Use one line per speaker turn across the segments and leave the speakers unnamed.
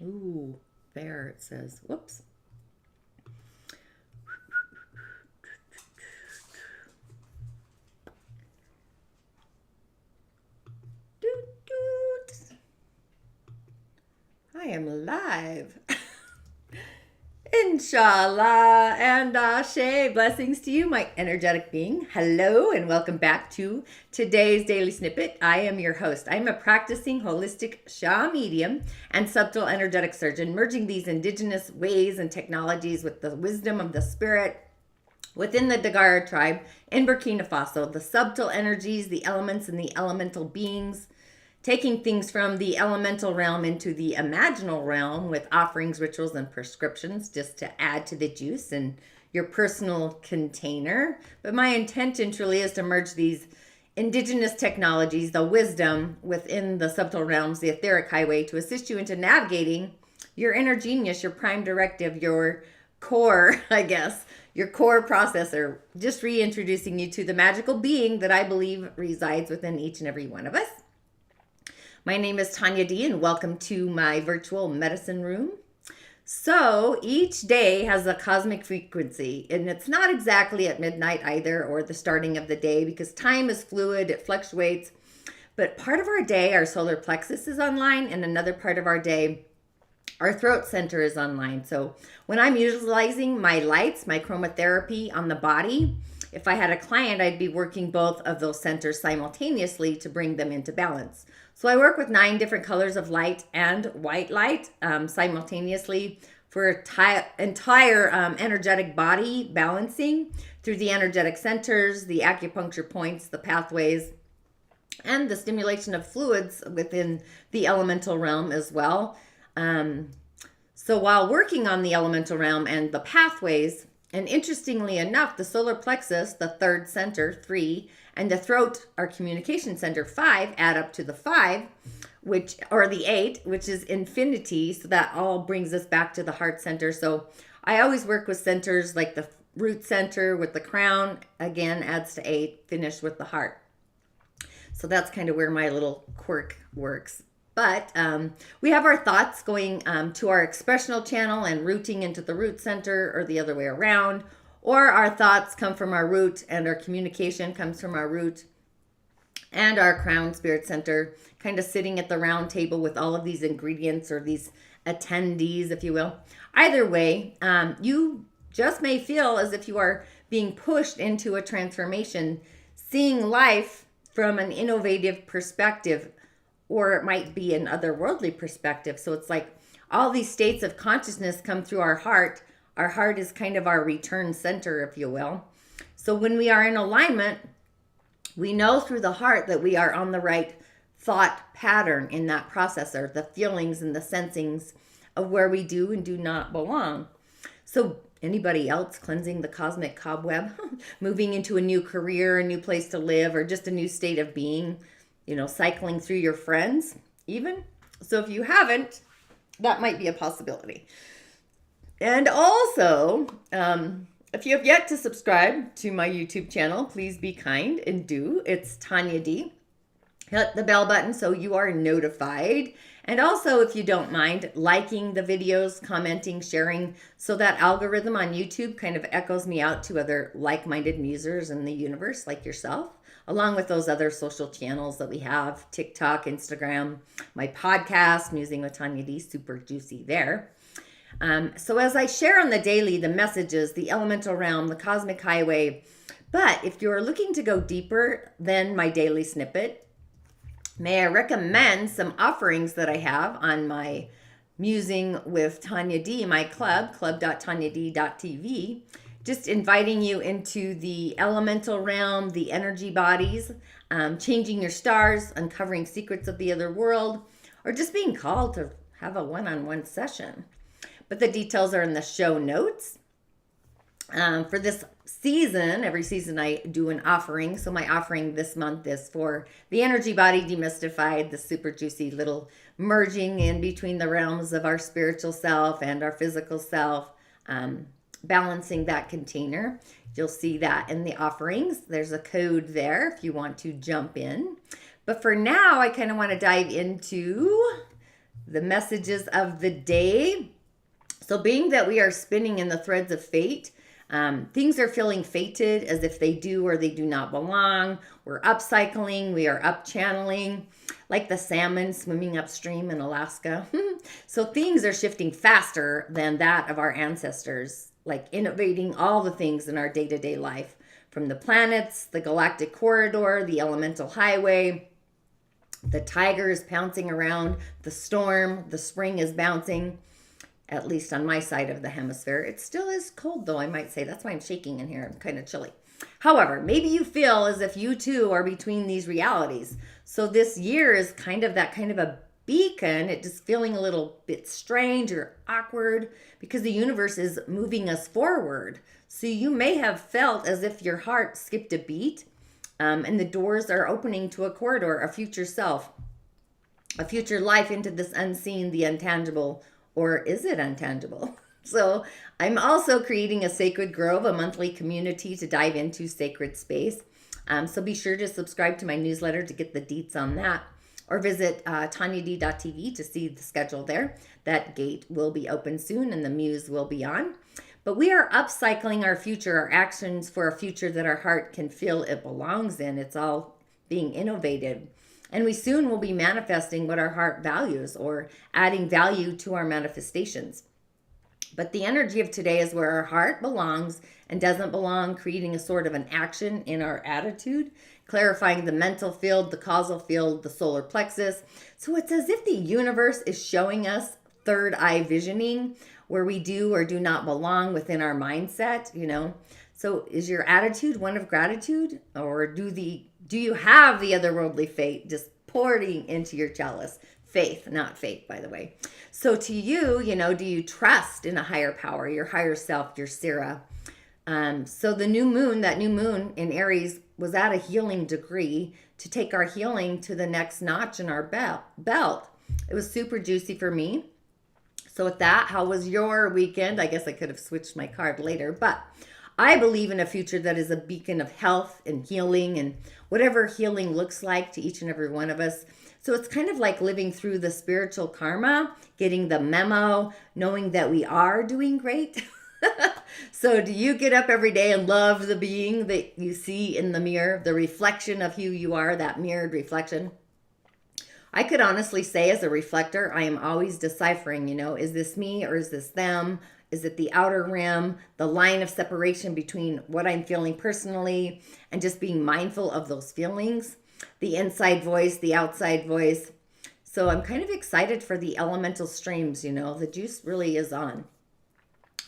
Ooh, there it says, whoops. Doot, doot. I am live. InShalla and Ashe. Blessings to you, my energetic being. Hello and welcome back to today's daily snippet. I am your host. I'm a practicing holistic Sha medium and subtle energetic surgeon, merging these indigenous ways and technologies with the wisdom of the spirit within the Dagara tribe in Burkina Faso. The subtle energies, the elements, and the elemental beings, taking things from the elemental realm into the imaginal realm with offerings, rituals, and prescriptions just to add to the juice in your personal container. But my intention truly is to merge these indigenous technologies, the wisdom within the subtle realms, the etheric highway, to assist you into navigating your inner genius, your prime directive, your core, I guess, your core processor, just reintroducing you to the magical being that I believe resides within each and every one of us. My name is Tanya D, and welcome to my virtual medicine room. So each day has a cosmic frequency, and it's not exactly at midnight either or the starting of the day, because time is fluid, it fluctuates. But part of our day, our solar plexus is online, and another part of our day, our throat center is online. So when I'm utilizing my lights, my chromotherapy on the body, if I had a client, I'd be working both of those centers simultaneously to bring them into balance. So I work with 9 different colors of light and white light simultaneously for entire energetic body balancing through the energetic centers, the acupuncture points, the pathways, and the stimulation of fluids within the elemental realm as well. So while working on the elemental realm and the pathways, and interestingly enough, the solar plexus, the third center, 3, and the throat, our communication center, 5, add up to the 5, or the 8, which is infinity. So that all brings us back to the heart center. So I always work with centers like the root center with the crown, again, adds to 8, finish with the heart. So that's kind of where my little quirk works. But we have our thoughts going to our expressional channel and rooting into the root center, or the other way around. Or our thoughts come from our root and our communication comes from our root and our crown spirit center, kind of sitting at the round table with all of these ingredients, or these attendees, if you will. Either way, you just may feel as if you are being pushed into a transformation, seeing life from an innovative perspective, or it might be an otherworldly perspective. So it's like all these states of consciousness come through our heart. Our heart is kind of our return center, if you will. So when we are in alignment, we know through the heart that we are on the right thought pattern in that processor, the feelings and the sensings of where we do and do not belong. So anybody else cleansing the cosmic cobweb, moving into a new career, a new place to live, or just a new state of being, cycling through your friends even. So if you haven't, that might be a possibility. And also, if you have yet to subscribe to my YouTube channel, please be kind and do. It's Tanya D. Hit the bell button so you are notified. And also, if you don't mind, liking the videos, commenting, sharing, so that algorithm on YouTube kind of echoes me out to other like-minded musers in the universe like yourself, along with those other social channels that we have, TikTok, Instagram, my podcast, Musing with Tanya D, super juicy there. So as I share on the daily, the messages, the elemental realm, the cosmic highway, but if you're looking to go deeper than my daily snippet, may I recommend some offerings that I have on my Musing with Tanya D, my club, club.tanyad.tv, just inviting you into the elemental realm, the energy bodies, changing your stars, uncovering secrets of the other world, or just being called to have a one-on-one session. But the details are in the show notes. For this season, every season I do an offering. So my offering this month is for the energy body demystified, the super juicy little merging in between the realms of our spiritual self and our physical self. balancing that container. You'll see that in the offerings. There's a code there if you want to jump in. But for now, I kind of want to dive into the messages of the day. So being that we are spinning in the threads of fate, things are feeling fated as if they do or they do not belong. We're upcycling, we are up channeling, like the salmon swimming upstream in Alaska. So things are shifting faster than that of our ancestors, like innovating all the things in our day-to-day life, from the planets, the galactic corridor, the elemental highway, the tiger is pouncing around, the storm, the spring is bouncing. At least on my side of the hemisphere. It still is cold though, I might say. That's why I'm shaking in here. I'm kind of chilly. However, maybe you feel as if you too are between these realities. So this year is kind of a beacon. It just feeling a little bit strange or awkward because the universe is moving us forward. So you may have felt as if your heart skipped a beat, and the doors are opening to a corridor, a future self, a future life into this unseen, the intangible. Or is it untangible? So I'm also creating a Sacred Grove, a monthly community to dive into sacred space. So be sure to subscribe to my newsletter to get the deets on that. Or visit tanyad.tv to see the schedule there. That gate will be open soon and the muse will be on. But we are upcycling our future, our actions for a future that our heart can feel it belongs in. It's all being innovated. And we soon will be manifesting what our heart values or adding value to our manifestations. But the energy of today is where our heart belongs and doesn't belong, creating a sort of an action in our attitude, clarifying the mental field, the causal field, the solar plexus. So it's as if the universe is showing us third eye visioning where we do or do not belong within our mindset, you know. So is your attitude one of gratitude, or do you have the otherworldly fate just pouring into your chalice? Faith, not fate, by the way. So to you, you know, do you trust in a higher power, your higher self, your Sira? So the new moon, that new moon in Aries was at a healing degree to take our healing to the next notch in our belt. It was super juicy for me. So with that, how was your weekend? I guess I could have switched my card later, but I believe in a future that is a beacon of health and healing and whatever healing looks like to each and every one of us. So it's kind of like living through the spiritual karma, getting the memo, knowing that we are doing great. So do you get up every day and love the being that you see in the mirror, the reflection of who you are, that mirrored reflection? I could honestly say as a reflector, I am always deciphering, you know, is this me or is this them? Is it the outer rim, the line of separation between what I'm feeling personally and just being mindful of those feelings, the inside voice, the outside voice. So I'm kind of excited for the elemental streams, you know, the juice really is on.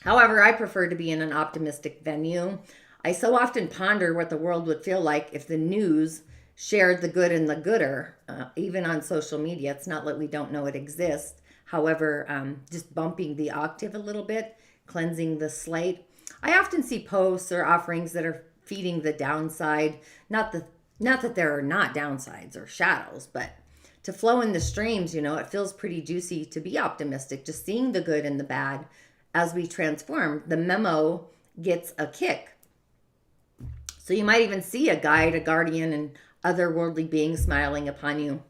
However, I prefer to be in an optimistic venue. I so often ponder what the world would feel like if the news shared the good and the gooder, even on social media. It's not like we don't know it exists. However, just bumping the octave a little bit, cleansing the slate. I often see posts or offerings that are feeding the downside. Not that there are not downsides or shadows, but to flow in the streams, you know, it feels pretty juicy to be optimistic, just seeing the good and the bad as we transform. The memo gets a kick. So you might even see a guide, a guardian, and otherworldly beings smiling upon you.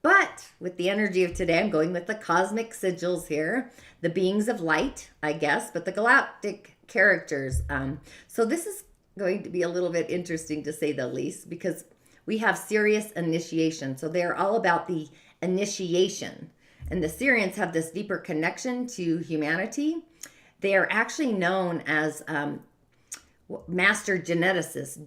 But with the energy of today, I'm going with the cosmic sigils here, the beings of light, I guess, but the galactic characters. So this is going to be a little bit interesting to say the least, because we have Sirius initiation. So they're all about the initiation. And the Sirians have this deeper connection to humanity. They are actually known as master geneticists,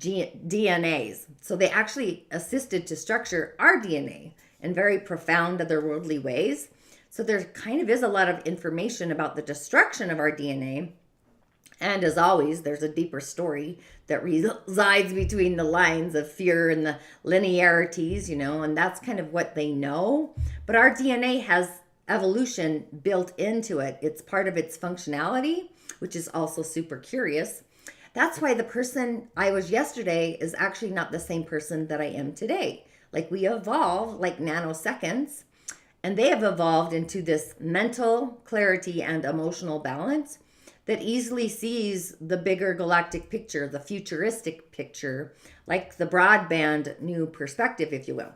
DNAs. So they actually assisted to structure our DNA in very profound otherworldly ways. So there kind of is a lot of information about the destruction of our DNA. And as always, there's a deeper story that resides between the lines of fear and the linearities, you know, and that's kind of what they know. But our DNA has evolution built into it. It's part of its functionality, which is also super curious. That's why the person I was yesterday is actually not the same person that I am today. Like we evolve like nanoseconds, and they have evolved into this mental clarity and emotional balance that easily sees the bigger galactic picture, the futuristic picture, like the broadband new perspective, if you will.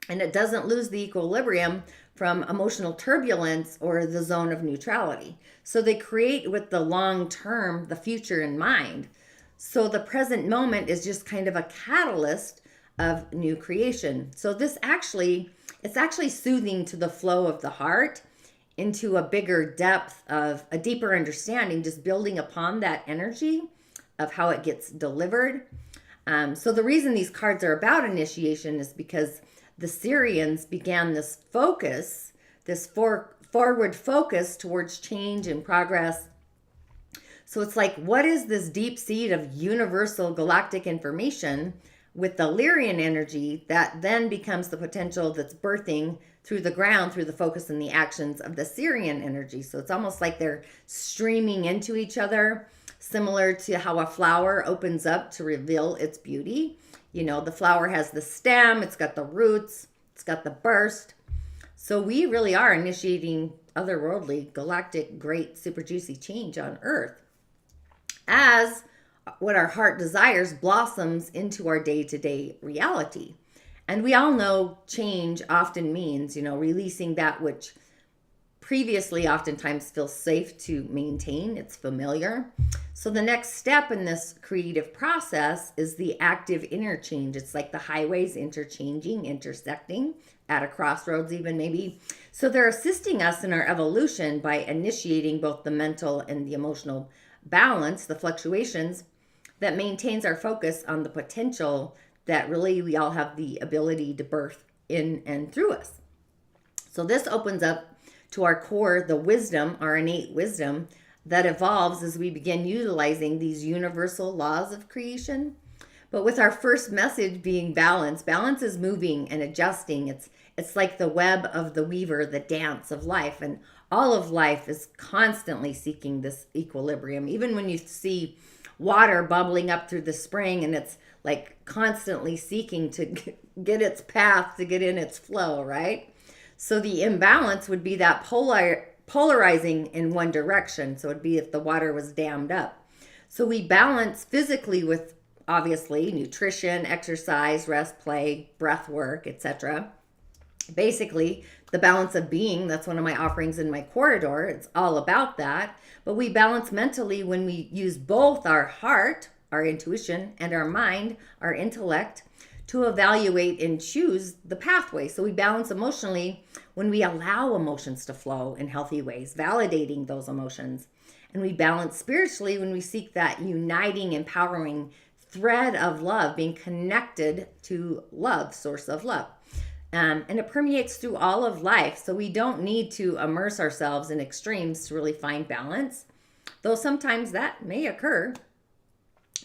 And it doesn't lose the equilibrium from emotional turbulence or the zone of neutrality. So they create with the long term, the future in mind. So the present moment is just kind of a catalyst of new creation. So it's actually soothing to the flow of the heart into a bigger depth of a deeper understanding, just building upon that energy of how it gets delivered. So the reason these cards are about initiation is because the Sirians began this focus, this forward focus towards change and progress. So it's like, what is this deep seed of universal galactic information with the Lyrian energy that then becomes the potential that's birthing through the ground, through the focus and the actions of the Sirian energy. So it's almost like they're streaming into each other, similar to how a flower opens up to reveal its beauty. You know, the flower has the stem, it's got the roots, it's got the burst. So we really are initiating otherworldly, galactic, great, super juicy change on Earth as what our heart desires blossoms into our day-to-day reality. And we all know change often means, releasing that which previously oftentimes feels safe to maintain. It's familiar. So the next step in this creative process is the active interchange. It's like the highways interchanging, intersecting at a crossroads even maybe. So they're assisting us in our evolution by initiating both the mental and the emotional balance, the fluctuations that maintains our focus on the potential that really we all have the ability to birth in and through us. So this opens up to our core, the wisdom, our innate wisdom that evolves as we begin utilizing these universal laws of creation. But with our first message being balance, balance is moving and adjusting. It's like the web of the weaver, the dance of life. And all of life is constantly seeking this equilibrium. Even when you see water bubbling up through the spring and it's like constantly seeking to get its path, to get in its flow, right? So the imbalance would be that polarizing in one direction. So it'd be if the water was dammed up. So we balance physically with obviously nutrition, exercise, rest, play, breath work, etc. Basically, the balance of being, that's one of my offerings in my corridor. It's all about that. But we balance mentally when we use both our heart, our intuition, and our mind, our intellect, to evaluate and choose the pathway. So we balance emotionally when we allow emotions to flow in healthy ways, validating those emotions. And we balance spiritually when we seek that uniting, empowering thread of love, being connected to love, source of love. And it permeates through all of life. So we don't need to immerse ourselves in extremes to really find balance, though sometimes that may occur.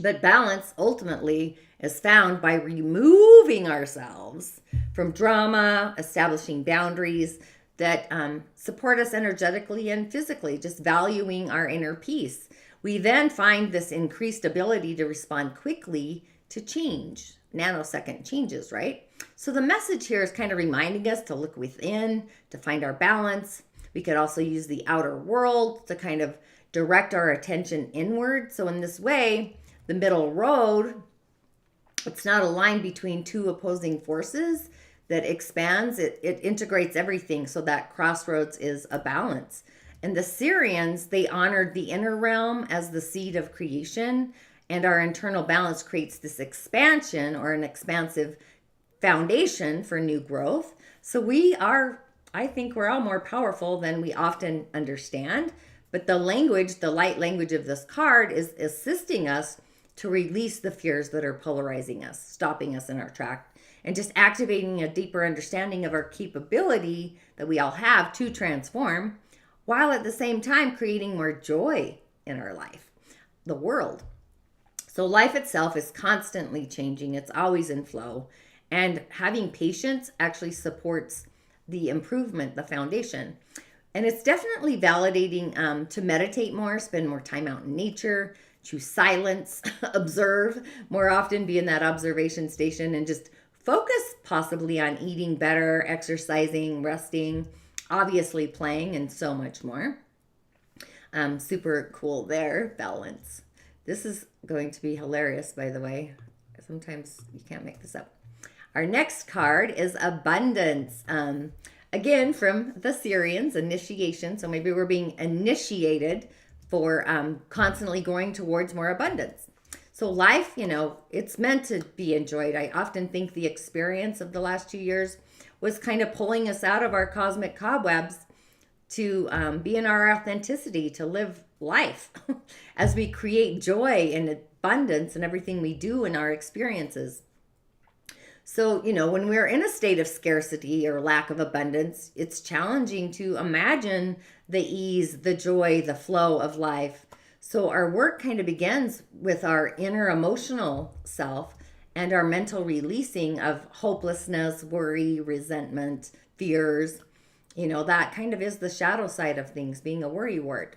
But balance ultimately is found by removing ourselves from drama, establishing boundaries that support us energetically and physically, just valuing our inner peace. We then find this increased ability to respond quickly to change, nanosecond changes, right? So the message here is kind of reminding us to look within, to find our balance. We could also use the outer world to kind of direct our attention inward. So in this way, the middle road, it's not a line between two opposing forces that expands. It integrates everything. So that crossroads is a balance. And the Sirians, they honored the inner realm as the seed of creation. And our internal balance creates this expansion or an expansive foundation for new growth. So I think we're all more powerful than we often understand. But the language, the light language of this card is assisting us to release the fears that are polarizing us, stopping us in our track, and just activating a deeper understanding of our capability that we all have to transform, while at the same time creating more joy in our life, the world. So life itself is constantly changing. It's always in flow. And having patience actually supports the improvement, the foundation. And it's definitely validating to meditate more, spend more time out in nature, choose silence, observe more often, be in that observation station, and just focus possibly on eating better, exercising, resting, obviously playing, and so much more. Super cool there. Balance. This is going to be hilarious, by the way. Sometimes you can't make this up. Our next card is abundance. Again, from the Sirians, initiation. So maybe we're being initiated for constantly going towards more abundance. So life, it's meant to be enjoyed. I often think the experience of the last 2 years was kind of pulling us out of our cosmic cobwebs to be in our authenticity, to live life as we create joy and abundance in everything we do in our experiences. So, when we're in a state of scarcity or lack of abundance, it's challenging to imagine the ease, the joy, the flow of life. So our work kind of begins with our inner emotional self and our mental releasing of hopelessness, worry, resentment, fears. That kind of is the shadow side of things, being a worrywart.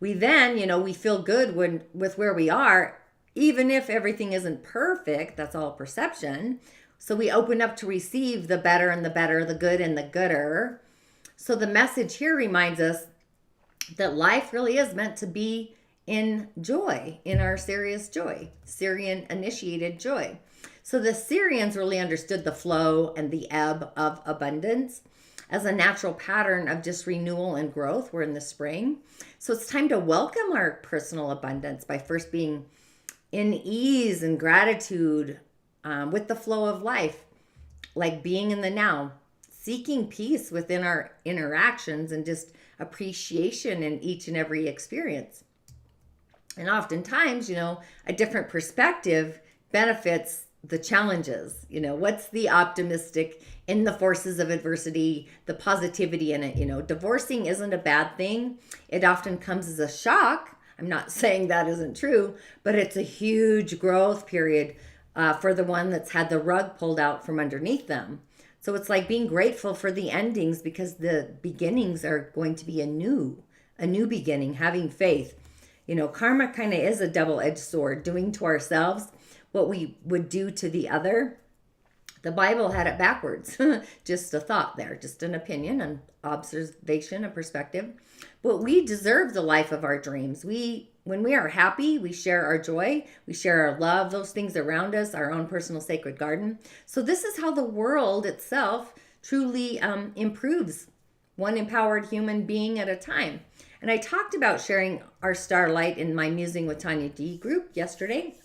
We then, we feel good with where we are, even if everything isn't perfect. That's all perception. So we open up to receive the better and the better, the good and the gooder. So the message here reminds us that life really is meant to be in joy, in our Sirius joy, Sirian initiated joy. So the Sirians really understood the flow and the ebb of abundance as a natural pattern of just renewal and growth. We're in the spring. So it's time to welcome our personal abundance by first being in ease and gratitude with the flow of life, like being in the now, seeking peace within our interactions and just appreciation in each and every experience. And oftentimes, a different perspective benefits the challenges. What's the optimistic in the forces of adversity, the positivity in it? Divorcing isn't a bad thing. It often comes as a shock. I'm not saying that isn't true, but it's a huge growth period for the one that's had the rug pulled out from underneath them. So it's like being grateful for the endings because the beginnings are going to be a new beginning, having faith. Karma kind of is a double-edged sword, doing to ourselves what we would do to the other. The Bible had it backwards. Just a thought there, just an opinion, an observation, a perspective. But we deserve the life of our dreams. When we are happy, we share our joy, we share our love, those things around us, our own personal sacred garden. So this is how the world itself truly improves, one empowered human being at a time. And I talked about sharing our starlight in my Musing with Tanya D group yesterday.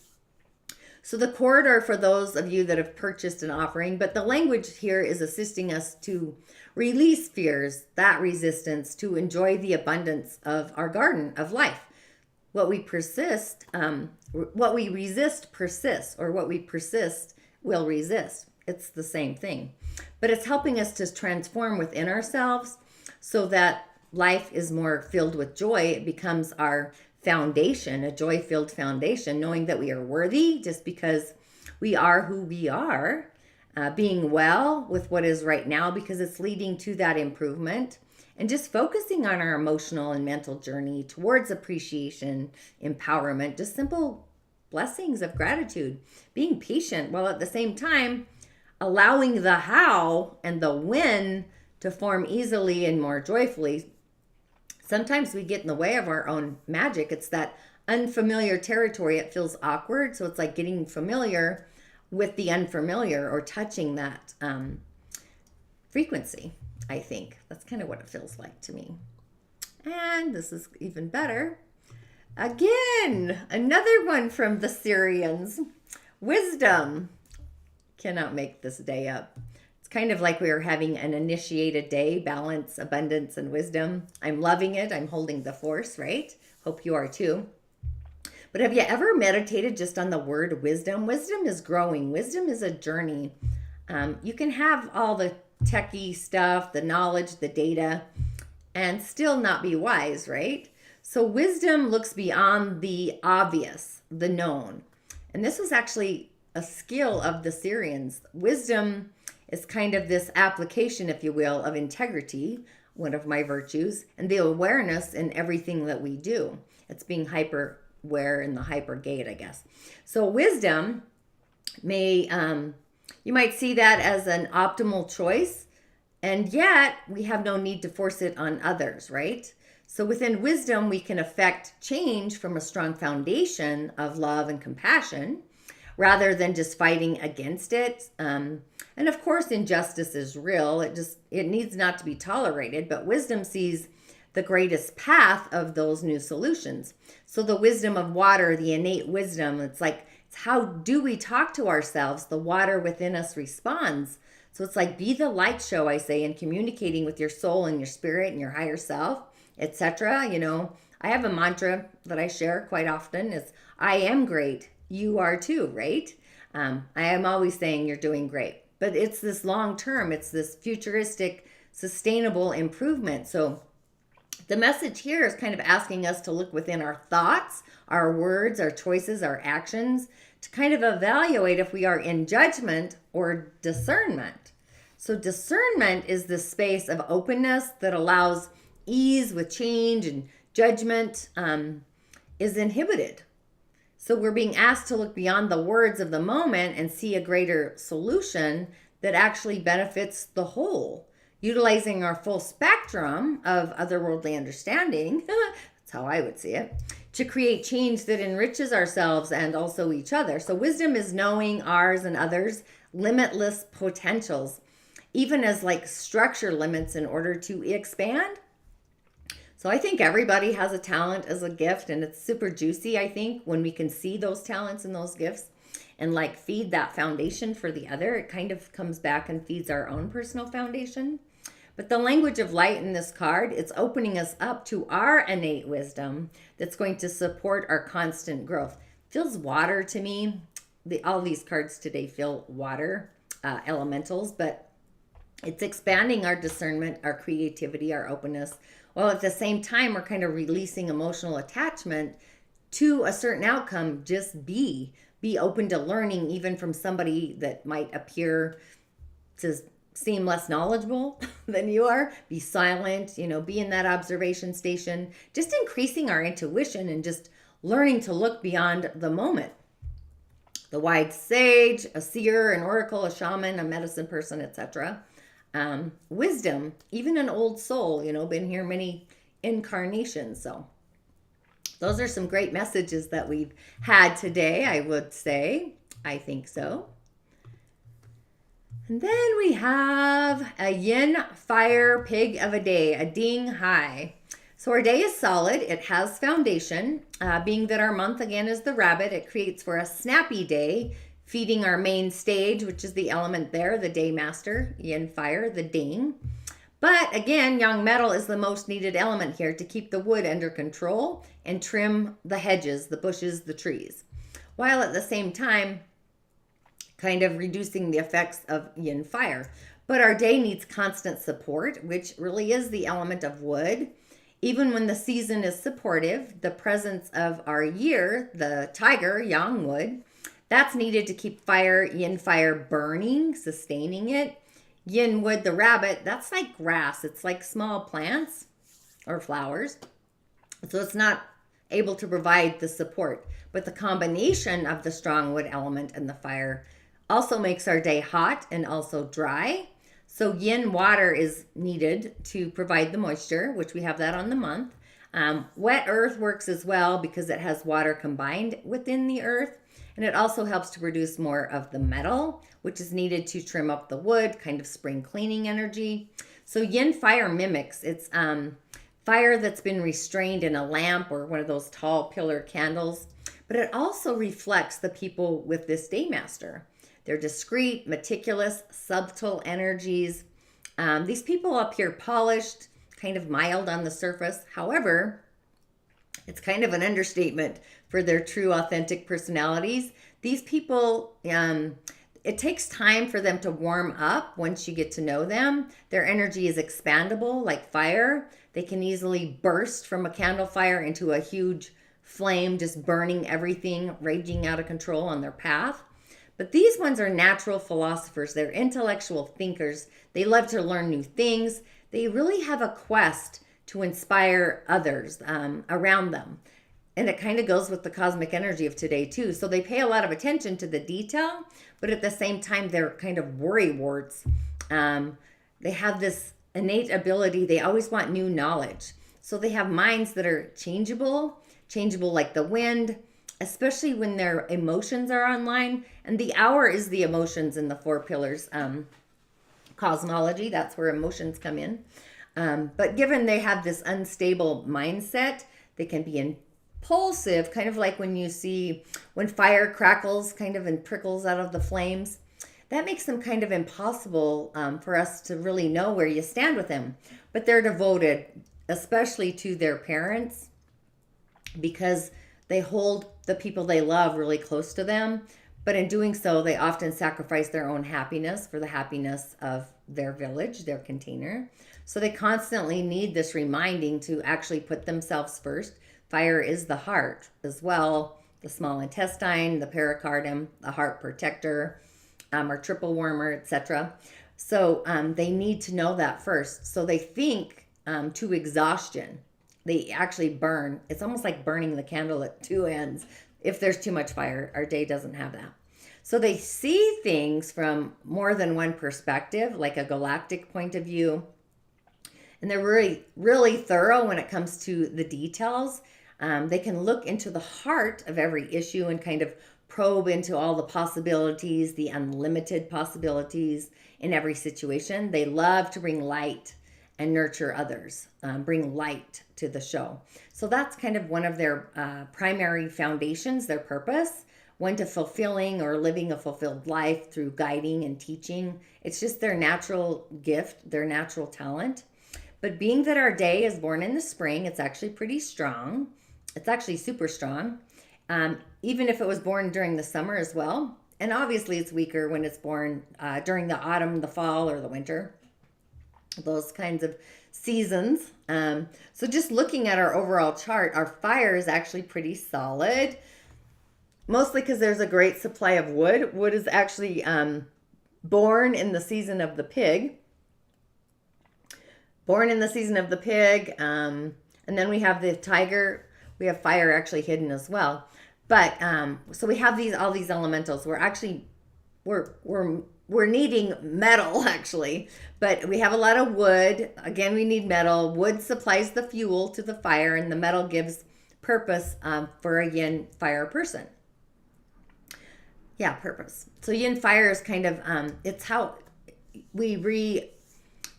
So the corridor for those of you that have purchased an offering, but the language here is assisting us to release fears, that resistance, to enjoy the abundance of our garden of life. What we resist persists, or what we persist will resist. It's the same thing. But it's helping us to transform within ourselves so that life is more filled with joy. It becomes our foundation, a joy-filled foundation, knowing that we are worthy just because we are who we are, being well with what is right now because it's leading to that improvement, and just focusing on our emotional and mental journey towards appreciation, empowerment, just simple blessings of gratitude, being patient while at the same time allowing the how and the when to form easily and more joyfully. Sometimes we get in the way of our own magic. It's that unfamiliar territory. It feels awkward. So it's like getting familiar with the unfamiliar or touching that frequency, I think. That's kind of what it feels like to me. And this is even better. Again, another one from the Sirians. Wisdom. Cannot make this day up. It's kind of like we are having an initiated day, balance, abundance, and wisdom. I'm loving it. I'm holding the force, right? Hope you are too. But have you ever meditated just on the word wisdom? Wisdom is growing. Wisdom is a journey. You can have all the techie stuff, the knowledge, the data, and still not be wise, right? So wisdom looks beyond the obvious, the known. And this was actually a skill of the Sirians. Wisdom is kind of this application, if you will, of integrity, one of my virtues, and the awareness in everything that we do. It's being hyper aware in the hyper gate, I guess. So wisdom may, you might see that as an optimal choice, and yet we have no need to force it on others, right? So within wisdom, we can affect change from a strong foundation of love and compassion rather than just fighting against it. And of course, injustice is real. It needs not to be tolerated, but wisdom sees the greatest path of those new solutions. So the wisdom of water, the innate wisdom, it's how do we talk to ourselves? The water within us responds. So it's like, be the light show, I say, in communicating with your soul and your spirit and your higher self, etc. You know, I have a mantra that I share quite often is, I am great. You are too, right? I am always saying you're doing great. But it's this long term, it's this futuristic, sustainable improvement. So the message here is kind of asking us to look within our thoughts, our words, our choices, our actions, to kind of evaluate if we are in judgment or discernment. So discernment is the space of openness that allows ease with change, and judgment is inhibited. So we're being asked to look beyond the words of the moment and see a greater solution that actually benefits the whole, utilizing our full spectrum of otherworldly understanding, that's how I would see it, to create change that enriches ourselves and also each other. So wisdom is knowing ours and others' limitless potentials, even as like structure limits in order to expand. So I think everybody has a talent as a gift, and it's super juicy, I think, when we can see those talents and those gifts and like feed that foundation for the other. It kind of comes back and feeds our own personal foundation. But the language of light in this card, it's opening us up to our innate wisdom that's going to support our constant growth. Feels water to me. All these cards today feel water elementals, but it's expanding our discernment, our creativity, our openness, while at the same time, we're kind of releasing emotional attachment to a certain outcome. Just be open to learning, even from somebody that might appear to seem less knowledgeable than you are. Be silent, be in that observation station, just increasing our intuition and just learning to look beyond the moment. The wise sage, a seer, an oracle, a shaman, a medicine person, etc. Wisdom, even an old soul, been here many incarnations. So those are some great messages that we've had today, I would say. I think so. And then we have a Yin Fire Pig of a day, a ding high. So our day is solid. It has foundation. Being that our month again is the rabbit, it creates for a snappy day, feeding our main stage, which is the element there, the day master, Yin Fire, the ding. But again, yang metal is the most needed element here to keep the wood under control and trim the hedges, the bushes, the trees, while at the same time kind of reducing the effects of Yin Fire. But our day needs constant support, which really is the element of wood. Even when the season is supportive, the presence of our year, the tiger, yang wood, that's needed to keep fire, Yin Fire, burning, sustaining it. Yin wood, the rabbit, that's like grass. It's like small plants or flowers. So it's not able to provide the support. But the combination of the strong wood element and the fire also makes our day hot and also dry. So yin water is needed to provide the moisture, which we have that on the month. Wet earth works as well because it has water combined within the earth. And it also helps to produce more of the metal, which is needed to trim up the wood, kind of spring cleaning energy. So yin fire mimics. It's fire that's been restrained in a lamp or one of those tall pillar candles. But it also reflects the people with this day master. They're discreet, meticulous, subtle energies. These people appear polished, kind of mild on the surface. However, it's kind of an understatement for their true, authentic personalities. These people, it takes time for them to warm up once you get to know them. Their energy is expandable like fire. They can easily burst from a candle fire into a huge flame, just burning everything, raging out of control on their path. But these ones are natural philosophers. They're intellectual thinkers. They love to learn new things. They really have a quest to inspire others around them. And it kind of goes with the cosmic energy of today too. So they pay a lot of attention to the detail, but at the same time, they're kind of worrywarts. They have this innate ability. They always want new knowledge. So they have minds that are changeable like the wind, especially when their emotions are online. And the hour is the emotions in the four pillars cosmology. That's where emotions come in. But given they have this unstable mindset, they can be impulsive, kind of like when you see when fire crackles kind of and prickles out of the flames. That makes them kind of impossible for us to really know where you stand with them. But they're devoted, especially to their parents, because they hold the people they love really close to them. But in doing so, they often sacrifice their own happiness for the happiness of their village, their container. So they constantly need this reminding to actually put themselves first. Fire is the heart as well, the small intestine, the pericardium, the heart protector, or triple warmer, etc. So they need to know that first. So they think to exhaustion. They actually burn. It's almost like burning the candle at two ends. If there's too much fire, our day doesn't have that. So they see things from more than one perspective, like a galactic point of view. And they're really, really thorough when it comes to the details. They can look into the heart of every issue and kind of probe into all the possibilities, the unlimited possibilities in every situation. They love to bring light and nurture others, bring light to the show. So that's kind of one of their primary foundations, their purpose, one to fulfilling or living a fulfilled life through guiding and teaching. It's just their natural gift, their natural talent. But being that our day is born in the spring, it's actually pretty strong. It's actually super strong. Even if it was born during the summer as well. And obviously it's weaker when it's born during the autumn, the fall, or the winter. Those kinds of seasons. So just looking at our overall chart, our fire is actually pretty solid. Mostly because there's a great supply of wood. Wood is actually born in the season of the pig. Born in the season of the pig. And then we have the tiger. We have fire actually hidden as well. But so we have all these elementals. We're needing metal actually, but we have a lot of wood. Again, we need metal. Wood supplies the fuel to the fire, and the metal gives purpose for a yin fire person. Yeah, purpose. So yin fire is kind of it's how we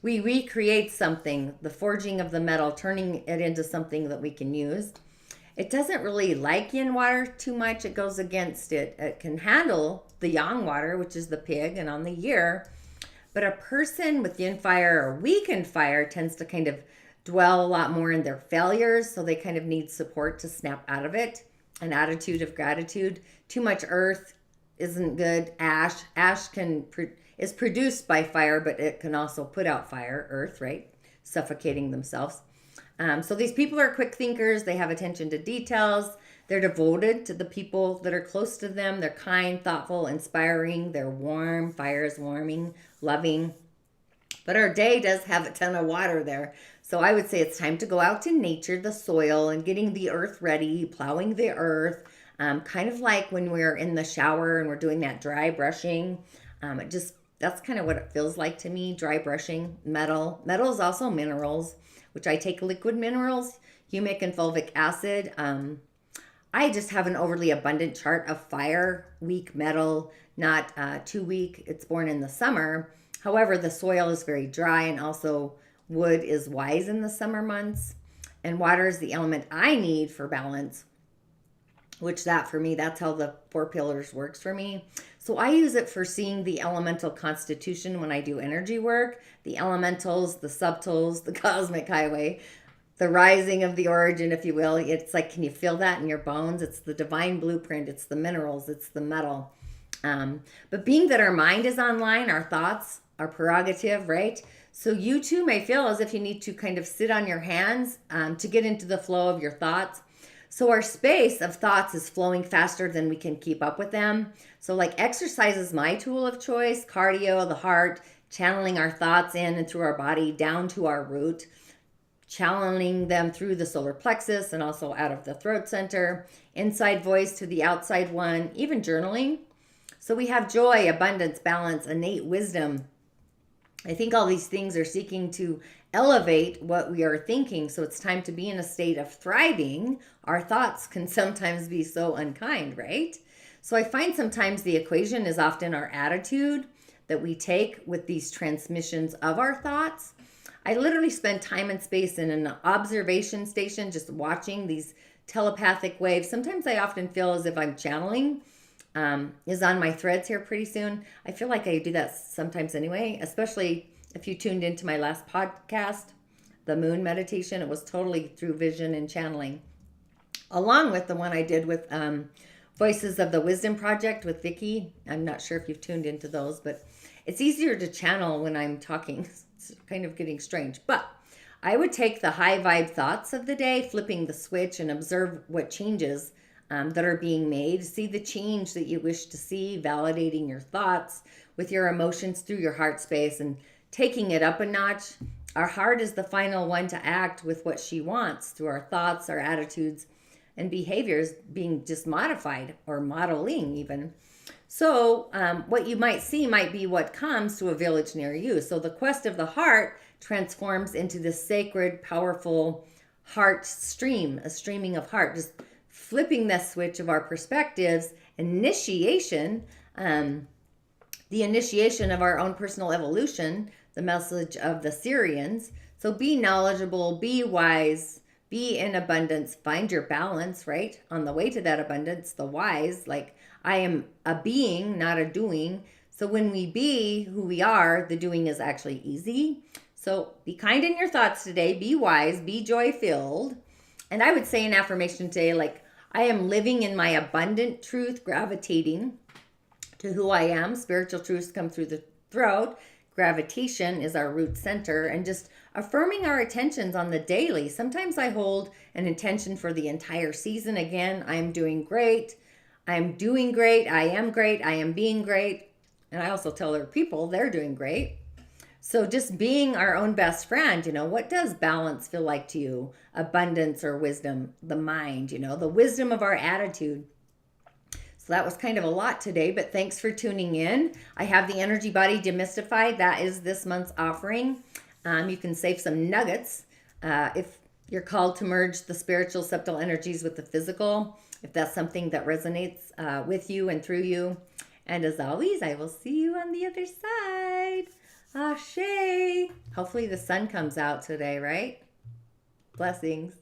recreate something, the forging of the metal, turning it into something that we can use. It doesn't really like yin water too much. It goes against it. It can handle the yang water, which is the pig and on the year. But a person with yin fire or weakened fire tends to kind of dwell a lot more in their failures. So they kind of need support to snap out of it. An attitude of gratitude. Too much earth isn't good. Ash is produced by fire, but it can also put out fire, earth, right? Suffocating themselves. So these people are quick thinkers. They have attention to details. They're devoted to the people that are close to them. They're kind, thoughtful, inspiring. They're warm. Fire is warming, loving. But our day does have a ton of water there. So I would say it's time to go out to nature, the soil, and getting the earth ready, plowing the earth. Kind of like when we're in the shower and we're doing that dry brushing. That's kind of what it feels like to me, dry brushing. Metal is also minerals, which I take liquid minerals, humic and fulvic acid. I just have an overly abundant chart of fire, weak metal, not too weak. It's born in the summer. However, the soil is very dry, and also wood is wise in the summer months. And water is the element I need for balance, which for me, that's how the four pillars works for me. So I use it for seeing the elemental constitution when I do energy work, the elementals, the subtles, the cosmic highway, the rising of the origin, if you will. It's like, can you feel that in your bones? It's the divine blueprint. It's the minerals. It's the metal. But being that our mind is online, our thoughts are prerogative, right? So you too may feel as if you need to kind of sit on your hands to get into the flow of your thoughts. So our space of thoughts is flowing faster than we can keep up with them. So like exercise is my tool of choice, cardio, the heart, channeling our thoughts in and through our body down to our root, channeling them through the solar plexus and also out of the throat center, inside voice to the outside one, even journaling. So we have joy, abundance, balance, innate wisdom, I think all these things are seeking to elevate what we are thinking. So it's time to be in a state of thriving. Our thoughts can sometimes be so unkind, right? So I find sometimes the equation is often our attitude that we take with these transmissions of our thoughts. I literally spend time and space in an observation station just watching these telepathic waves. Sometimes I often feel as if I'm channeling. Is on my threads here pretty soon. I feel like I do that sometimes anyway, especially if you tuned into my last podcast, the moon meditation. It was totally through vision and channeling, along with the one I did with Voices of the Wisdom Project with Vicky. I'm not sure if you've tuned into those, but it's easier to channel when I'm talking. It's kind of getting strange, but I would take the high vibe thoughts of the day, flipping the switch, and observe what changes that are being made. See the change that you wish to see, validating your thoughts with your emotions through your heart space and taking it up a notch. Our heart is the final one to act with what she wants through our thoughts, our attitudes, and behaviors being just modified or modeling even. So what you might see might be what comes to a village near you. So the quest of the heart transforms into this sacred, powerful heart stream, a streaming of heart, just flipping the switch of our perspectives, initiation, the initiation of our own personal evolution, the message of the Sirians. So be knowledgeable, be wise, be in abundance, find your balance, right? On the way to that abundance, the wise, like I am a being, not a doing. So when we be who we are, the doing is actually easy. So be kind in your thoughts today, be wise, be joy-filled. And I would say an affirmation today, like, I am living in my abundant truth, gravitating to who I am. Spiritual truths come through the throat. Gravitation is our root center, and just affirming our intentions on the daily. Sometimes I hold an intention for the entire season. Again, I'm doing great. I'm doing great. I am great. I am being great. And I also tell other people they're doing great. So just being our own best friend, what does balance feel like to you? Abundance or wisdom, the mind, the wisdom of our attitude. So that was kind of a lot today, but thanks for tuning in. I have the Energy Body Demystified. That is this month's offering. You can save some nuggets if you're called to merge the spiritual subtle energies with the physical, if that's something that resonates with you and through you. And as always, I will see you on the other side. Ashe. Hopefully the sun comes out today, right? Blessings.